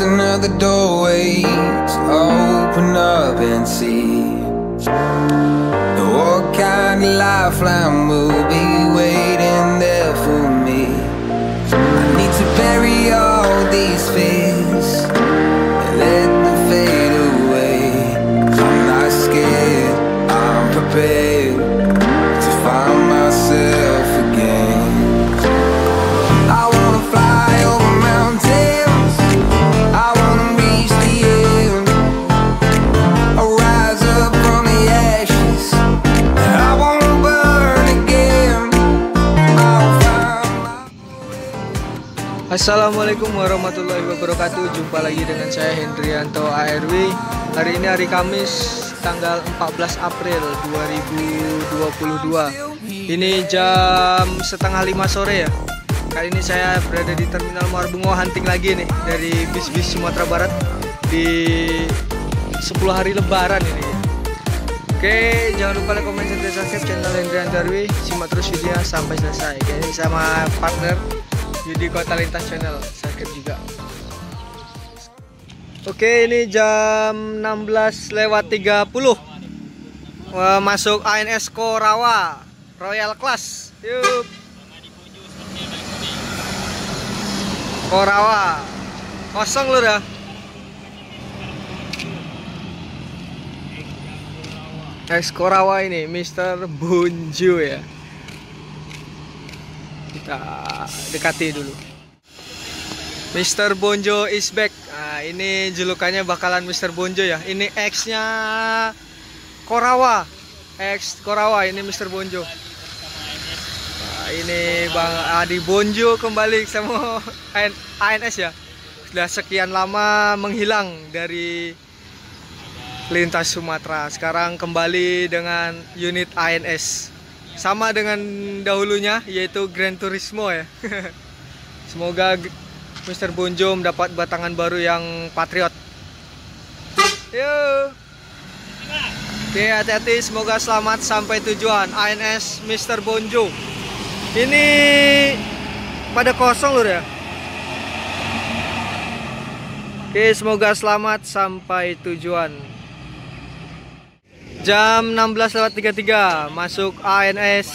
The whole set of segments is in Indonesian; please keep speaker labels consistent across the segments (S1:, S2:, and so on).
S1: just another doorway to open up and see what kind of lifeline will be waiting there for me. I need to bury all these fears and let them fade away. I'm not scared, I'm prepared to find myself again. I wanna fly over mountains, I wanna reach the end. I'll rise up from the ashes, I wanna burn again. I'll find my...
S2: Assalamualaikum warahmatullahi wabarakatuh. Jumpa lagi dengan saya Hendrianto ARW. Hari ini hari Kamis tanggal 14 April 2022. Ini jam setengah 5 sore ya. Kali ini saya berada di Terminal Marbungo, hunting lagi nih dari bis-bis Sumatera Barat di 10 hari Lebaran ini. Oke, jangan lupa like, komen, dan subscribe channel Hendrianto ARW. Simak terus videonya sampai selesai. Ini sama partner Yudi Kota Lintas Channel, subscribe juga. Oke, ini jam 16:30. Masuk ANS Korawa Royal Class. Yuk. Korawa kosong lur ya. Ex Korawa ini Mr. Bonjo ya. Kita dekati dulu. Mr. Bonjo is back. Nah, ini julukannya bakalan Mr. Bonjo ya. Ini X-nya Korawa. X Korawa ini Mr. Bonjo. Nah, ini Bang Adi Bonjo kembali sama ANS ya. Sudah sekian lama menghilang dari lintas Sumatera. Sekarang kembali dengan unit ANS. Sama dengan dahulunya, yaitu Gran Turismo ya. Semoga Mr. Bonjo mendapat batangan baru yang patriot. Yuk. Oke, hati-hati, semoga selamat sampai tujuan. ANS Mr. Bonjo. Ini pada kosong lur ya. Oke, semoga selamat sampai tujuan. Jam 16:33 masuk ANS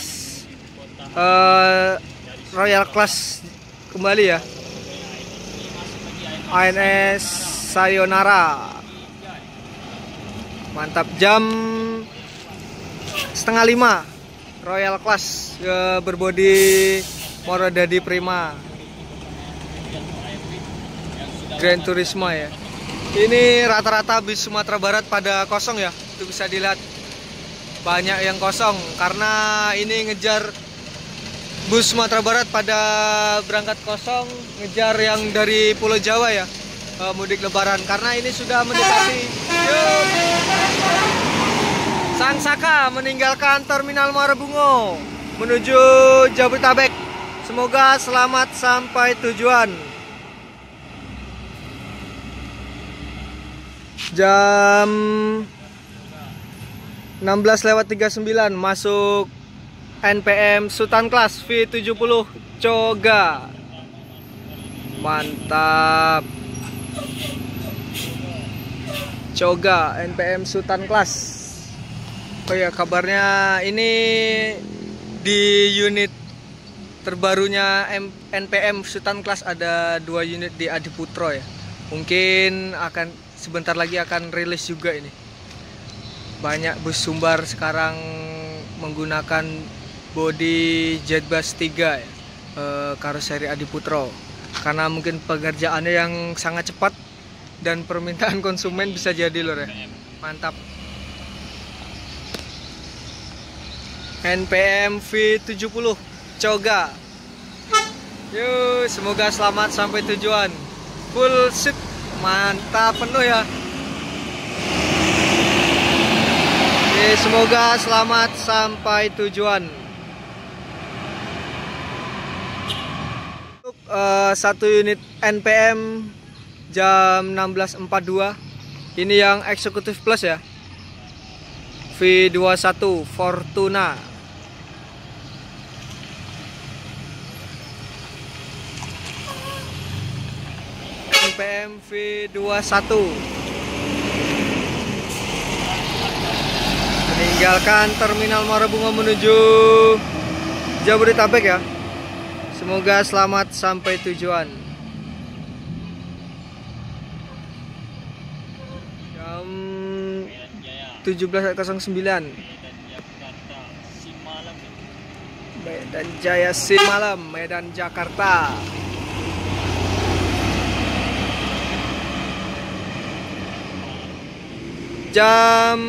S2: Royal Class kembali ya. ANS Sayonara. Mantap, jam 4:30 Royal Class berbodi Morodadi Prima Gran Turismo ya. Ini rata-rata bis Sumatera Barat pada kosong ya. Itu bisa dilihat banyak yang kosong karena ini ngejar bus Sumatera Barat pada berangkat kosong, ngejar yang dari Pulau Jawa ya, mudik Lebaran karena ini sudah mendekati. Sang Saka meninggalkan Terminal Marbungo menuju Jabodetabek. Semoga selamat sampai tujuan. Jam 16:39 masuk NPM Sultan Class V70 Coga. Mantap. Coga NPM Sultan Class. Oh ya, kabarnya ini di unit terbarunya NPM Sultan Class ada 2 unit di Adiputro ya. Mungkin akan sebentar lagi akan rilis juga ini. Banyak bus Sumbar sekarang menggunakan bodi Jetbus 3 ya, karoseri Adiputro. Karena mungkin pengerjaannya yang sangat cepat dan permintaan konsumen bisa jadi lor ya. Mantap. NPM V70 Coga. Yuk, semoga selamat sampai tujuan. Full seat. Mantap, penuh ya. Oke, semoga selamat sampai tujuan. Untuk satu unit NPM jam 16:42. Ini yang eksekutif plus ya. V21 Fortuna. NPM V21 meninggalkan Terminal Muara Bungo menuju Jabodetabek ya. Semoga selamat sampai tujuan. Jam 17.09 Medan Jaya Simalem, Medan Jakarta. Jam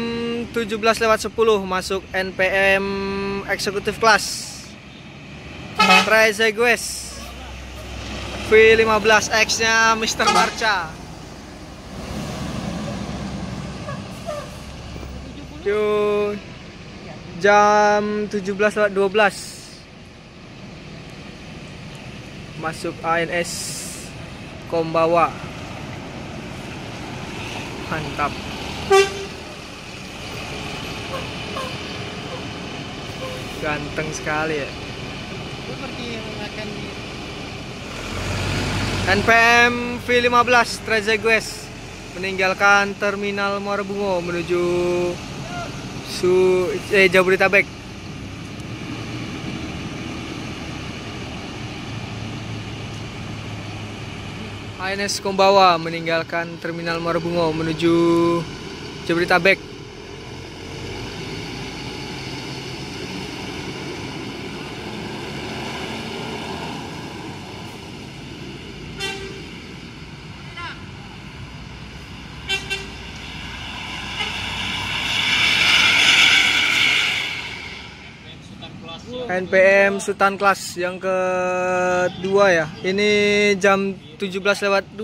S2: 17.10 masuk NPM Executive Class Trezeguet V15 X nya Mr. Barca. Yuk, jam 17.12 masuk ANS Kombawa. Mantap. Ganteng sekali ya. NPM V15 Trezeguet meninggalkan Terminal Muara Bungo menuju Jabodetabek. ANS Kombawa meninggalkan Terminal Muara Bungo menuju Jabodetabek. NPM Sultan Class yang kedua ya. Ini jam 17.29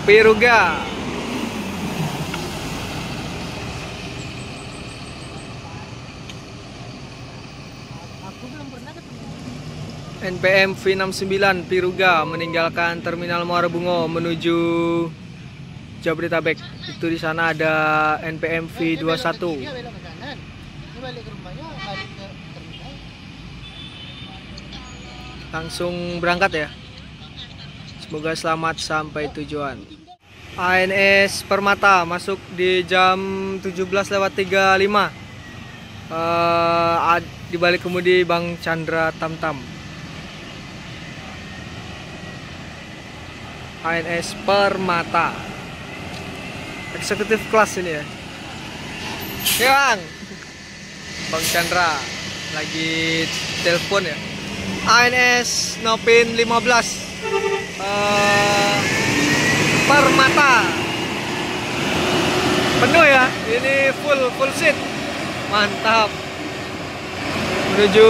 S2: Piruga. NPM V69 Piruga meninggalkan Terminal Muara Bungo menuju Jabodetabek. Itu di sana ada NPM V21. Langsung berangkat ya. Semoga selamat sampai tujuan. ANS Permata masuk di jam 17.35. Di balik kemudi Bang Chandra Tamtam. ANS Permata Executive Class ini ya. Bang Chandra lagi telepon ya. ANS Nopin 15 Permata penuh ya. Ini full seat. Mantap. Menuju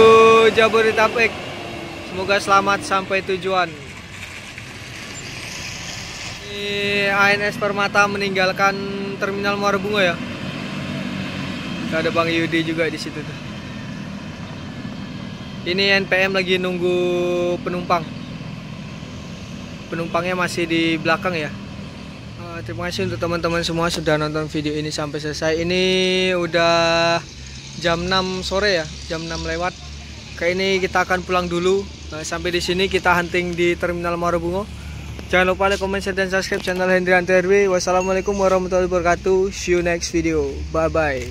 S2: Jabodetabek. Semoga selamat sampai tujuan. Ini ANS Permata meninggalkan Terminal Muara Bungo ya. Ada Bang Yudi juga di situ tuh. Ini NPM lagi nunggu penumpang. Penumpangnya masih di belakang ya. Terima kasih untuk teman-teman semua sudah nonton video ini sampai selesai. Ini udah jam 6 sore ya, jam 6 lewat. Kayak ini kita akan pulang dulu. Sampai di sini kita hunting di Terminal Muara Bungo. Jangan lupa like, comment, share, dan subscribe channel Hendrianto RW. Wassalamualaikum warahmatullahi wabarakatuh. See you next video. Bye bye.